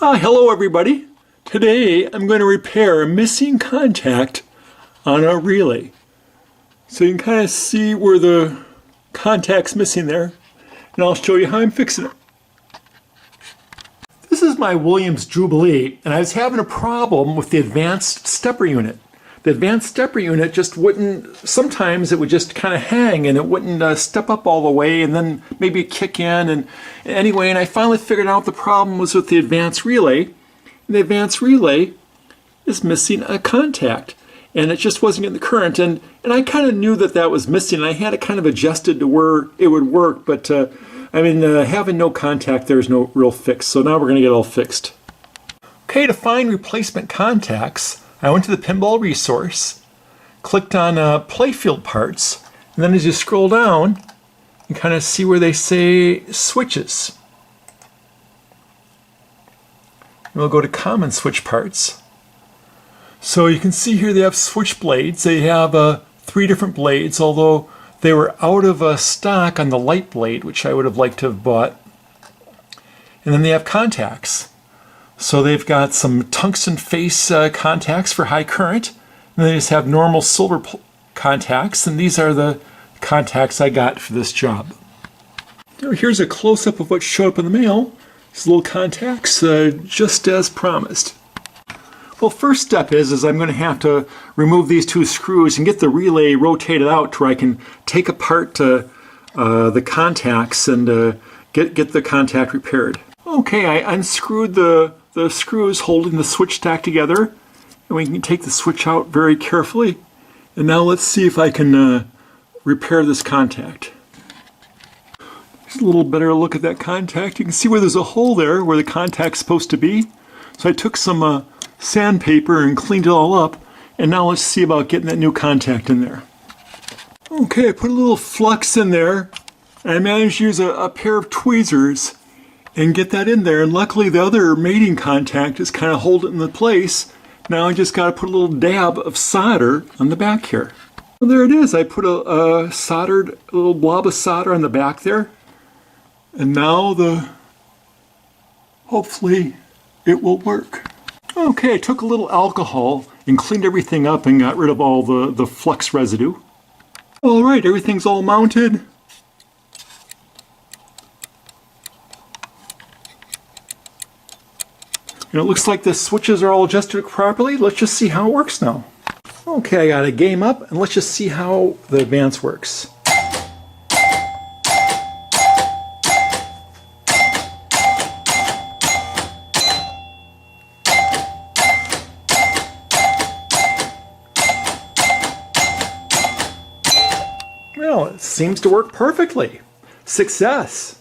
Hello everybody. Today I'm going to repair a missing contact on a relay. So you can kind of see where the contact's missing there, and I'll show you how I'm fixing it. This is my Williams Jubilee, and I was having a problem with the advanced stepper unit. The advanced stepper unit just wouldn't, sometimes it would just kind of hang and it wouldn't step up all the way and then maybe kick in. And anyway, and I finally figured out the problem was with the advanced relay. And the advanced relay is missing a contact and it just wasn't getting the current. And I kind of knew that that was missing. And I had it kind of adjusted to where it would work. But having no contact, there's no real fix. So now we're going to get it all fixed. Okay, to find replacement contacts, I went to the Pinball Resource, clicked on playfield parts, and then as you scroll down, you kind of see where they say switches. We'll go to common switch parts. So you can see here they have switch blades. They have 3 different blades, although they were out of stock on the light blade, which I would have liked to have bought. And then they have contacts. So they've got some tungsten face contacts for high current, and they just have normal silver contacts, and these are the contacts I got for this job. Here's a close-up of what showed up in the mail. These little contacts, just as promised. Well, first step is I'm going to have to remove these 2 screws and get the relay rotated out to where I can take apart the contacts and get the contact repaired. Okay, I unscrewed the screws holding the switch stack together, and we can take the switch out very carefully. And now let's see if I can repair this contact. Just a little better look at that contact. You can see where there's a hole there where the contact's supposed to be. So I took some sandpaper and cleaned it all up, and now let's see about getting that new contact in there. Okay, I put a little flux in there, and I managed to use a pair of tweezers and get that in there, and luckily the other mating contact is kind of holding it in place. Now I just got to put a little dab of solder on the back here. Well, there it is. I put a little blob of solder on the back there, and now hopefully it will work. Okay, I took a little alcohol and cleaned everything up and got rid of all the flux residue. All right, everything's all mounted. It looks like the switches are all adjusted properly. Let's just see how it works now. Okay, I got a game up, and let's just see how the advance works. Well, it seems to work perfectly. Success!